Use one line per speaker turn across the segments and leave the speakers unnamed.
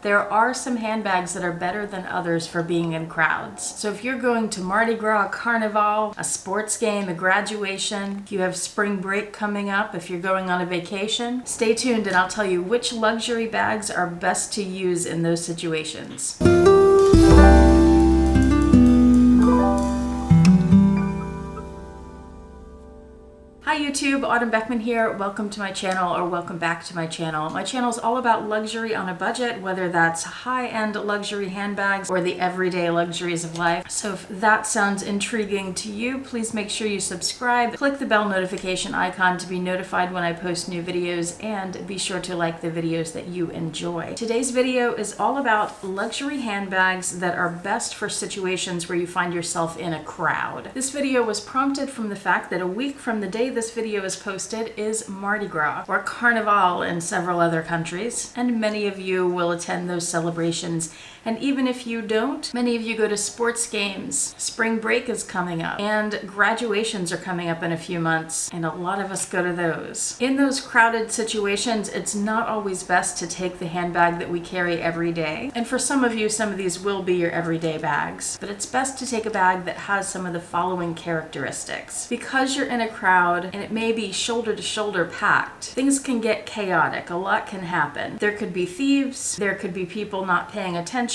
There are some handbags that are better than others for being in crowds. So if you're going to Mardi Gras, Carnival, a sports game, a graduation, if you have spring break coming up, if you're going on a vacation, stay tuned and I'll tell you which luxury bags are best to use in those situations. Hi YouTube, Autumn Beckman here. Welcome to my channel, or welcome back to my channel. My channel is all about luxury on a budget, whether that's high-end luxury handbags or the everyday luxuries of life. So if that sounds intriguing to you, please make sure you subscribe, click the bell notification icon to be notified when I post new videos, and be sure to like the videos that you enjoy. Today's video is all about luxury handbags that are best for situations where you find yourself in a crowd. This video was prompted from the fact that a week from the day this video is posted is Mardi Gras, or Carnival in several other countries, and many of you will attend those celebrations. And even if you don't, many of you go to sports games. Spring break is coming up, and graduations are coming up in a few months, and a lot of us go to those. In those crowded situations, it's not always best to take the handbag that we carry every day. And for some of you, some of these will be your everyday bags, but it's best to take a bag that has some of the following characteristics. Because you're in a crowd, and it may be shoulder to shoulder packed, things can get chaotic. A lot can happen. There could be thieves, there could be people not paying attention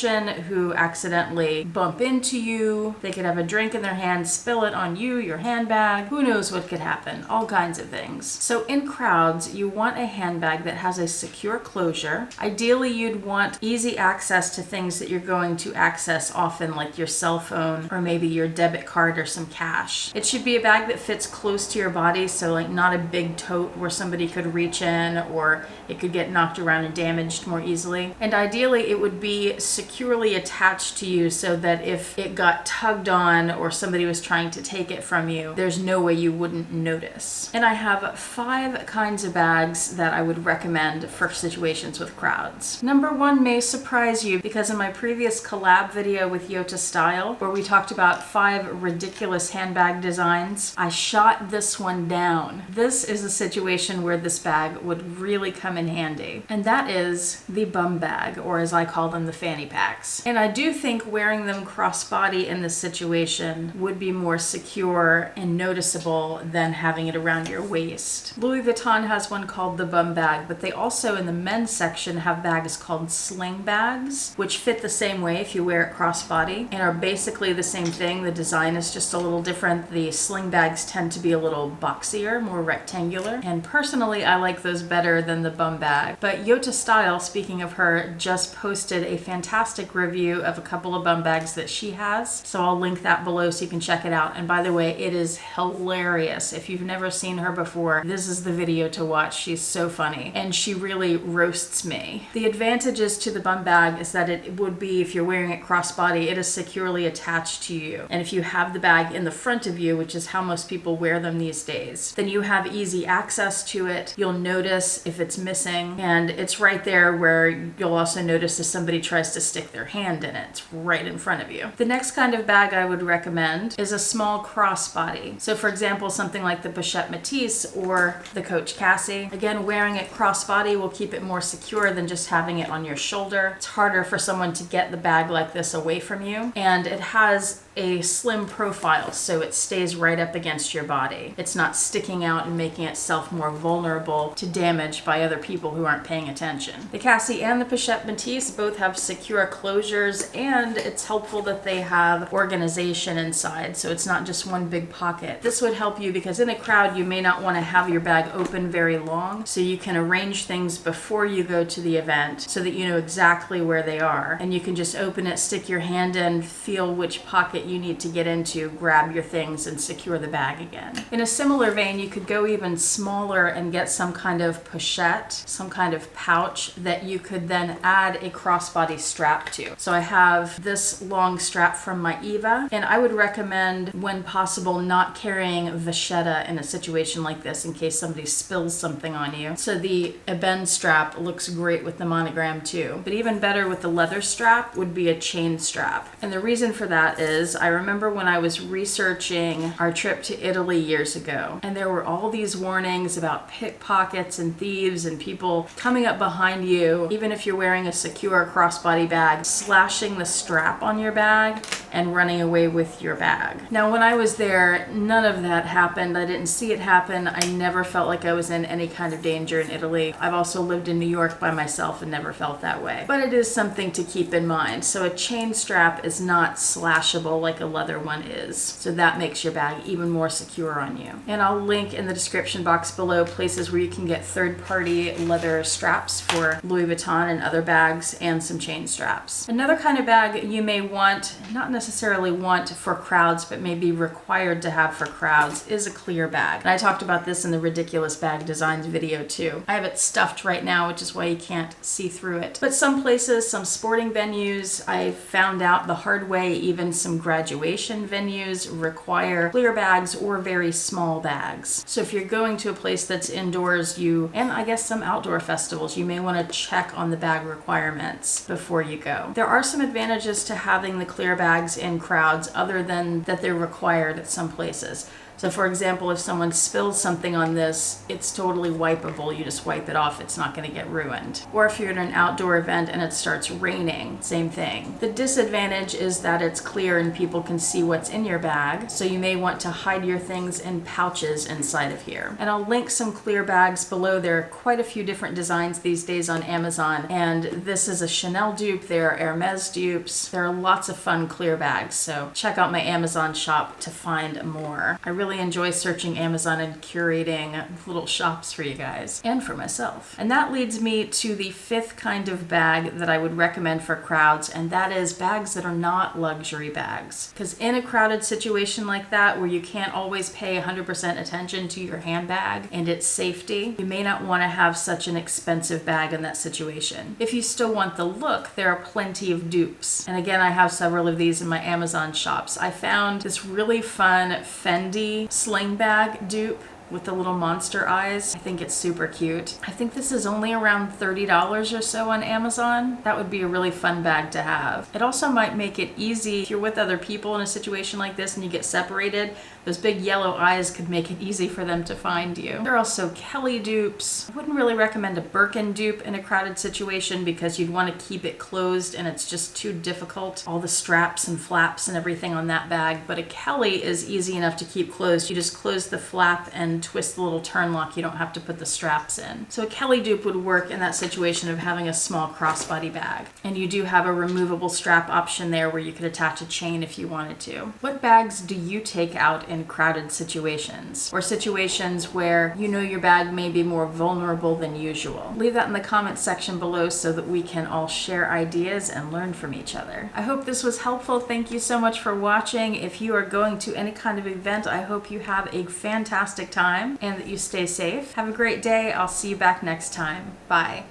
who accidentally bump into you. They could have a drink in their hand, spill it on you, your handbag. Who knows what could happen? All kinds of things. So in crowds, you want a handbag that has a secure closure. Ideally, you'd want easy access to things that you're going to access often, like your cell phone or maybe your debit card or some cash. It should be a bag that fits close to your body, so like not a big tote where somebody could reach in, or it could get knocked around and damaged more easily. And ideally, it would be securely attached to you so that if it got tugged on or somebody was trying to take it from you, there's no way you wouldn't notice. And I have 5 kinds of bags that I would recommend for situations with crowds. Number 1 may surprise you, because in my previous collab video with Yoogi Style, where we talked about 5 ridiculous handbag designs, I shot this one down. This is a situation where this bag would really come in handy, and that is the bum bag, or as I call them, the fanny packs. And I do think wearing them crossbody in this situation would be more secure and noticeable than having it around your waist. Louis Vuitton has one called the bum bag, but they also in the men's section have bags called sling bags, which fit the same way if you wear it crossbody and are basically the same thing. The design is just a little different. The sling bags tend to be a little boxier, more rectangular, and personally I like those better than the bum bag. But Yoogi Style, speaking of her, just posted a fantastic review of a couple of bum bags that she has, so I'll link that below so you can check it out. And by the way, it is hilarious. If you've never seen her before, this is the video to watch. She's so funny, and she really roasts me. The advantages to the bum bag is that it would be, if you're wearing it crossbody, it is securely attached to you. And if you have the bag in the front of you, which is how most people wear them these days, then you have easy access to it. You'll notice if it's missing, and it's right there where you'll also notice if somebody tries to stick their hand in it. It's right in front of you. The next kind of bag I would recommend is a small crossbody. So for example, something like the Pochette Métis or the Coach Cassie. Again, wearing it crossbody will keep it more secure than just having it on your shoulder. It's harder for someone to get the bag like this away from you, and it has a slim profile, so it stays right up against your body. It's not sticking out and making itself more vulnerable to damage by other people who aren't paying attention. The Cassie and the Pochette Métis both have secure closures, and it's helpful that they have organization inside, so it's not just one big pocket. This would help you because in a crowd you may not want to have your bag open very long, so you can arrange things before you go to the event so that you know exactly where they are, and you can just open it, stick your hand in, feel which pocket you need to get into, grab your things, and secure the bag again. In a similar vein, you could go even smaller and get some kind of pochette, some kind of pouch that you could then add a crossbody strap to. So I have this long strap from my Eva, and I would recommend, when possible, not carrying vachetta in a situation like this in case somebody spills something on you. So the ebene strap looks great with the monogram too, but even better with the leather strap would be a chain strap. And the reason for that is because I remember when I was researching our trip to Italy years ago, and there were all these warnings about pickpockets and thieves and people coming up behind you, even if you're wearing a secure crossbody bag, slashing the strap on your bag and running away with your bag. Now, when I was there, none of that happened. I didn't see it happen. I never felt like I was in any kind of danger in Italy. I've also lived in New York by myself and never felt that way. But it is something to keep in mind. So a chain strap is not slashable like a leather one is. So that makes your bag even more secure on you. And I'll link in the description box below places where you can get third-party leather straps for Louis Vuitton and other bags, and some chain straps. Another kind of bag you may want, not necessarily want for crowds, but may be required to have for crowds, is a clear bag. And I talked about this in the ridiculous bag designs video too. I have it stuffed right now, which is why you can't see through it. But some places, some sporting venues, I found out the hard way, even some graduation venues require clear bags or very small bags. So if you're going to a place that's indoors, and I guess some outdoor festivals, you may want to check on the bag requirements before you go. There are some advantages to having the clear bags in crowds other than that they're required at some places. So for example, if someone spills something on this, it's totally wipeable. You just wipe it off. It's not going to get ruined. Or if you're at an outdoor event and it starts raining, same thing. The disadvantage is that it's clear and people can see what's in your bag. So you may want to hide your things in pouches inside of here. And I'll link some clear bags below. There are quite a few different designs these days on Amazon. And this is a Chanel dupe. There are Hermes dupes. There are lots of fun clear bags. So check out my Amazon shop to find more. I really enjoy searching Amazon and curating little shops for you guys and for myself. And that leads me to the fifth kind of bag that I would recommend for crowds, and that is bags that are not luxury bags. Because in a crowded situation like that, where you can't always pay 100% attention to your handbag and its safety, you may not want to have such an expensive bag in that situation. If you still want the look, there are plenty of dupes. And again, I have several of these in my Amazon shops. I found this really fun Fendi sling bag dupe with the little monster eyes. I think it's super cute. I think this is only around $30 or so on Amazon. That would be a really fun bag to have. It also might make it easy if you're with other people in a situation like this and you get separated. Those big yellow eyes could make it easy for them to find you. There are also Kelly dupes. I wouldn't really recommend a Birkin dupe in a crowded situation because you'd want to keep it closed and it's just too difficult. All the straps and flaps and everything on that bag. But a Kelly is easy enough to keep closed. You just close the flap and twist the little turn lock. You don't have to put the straps in. So a Kelly dupe would work in that situation of having a small crossbody bag. And you do have a removable strap option there where you could attach a chain if you wanted to. What bags do you take out in crowded situations, or situations where you know your bag may be more vulnerable than usual? Leave that in the comments section below so that we can all share ideas and learn from each other. I hope this was helpful. Thank you so much for watching. If you are going to any kind of event, I hope you have a fantastic time and that you stay safe. Have a great day. I'll see you back next time. Bye.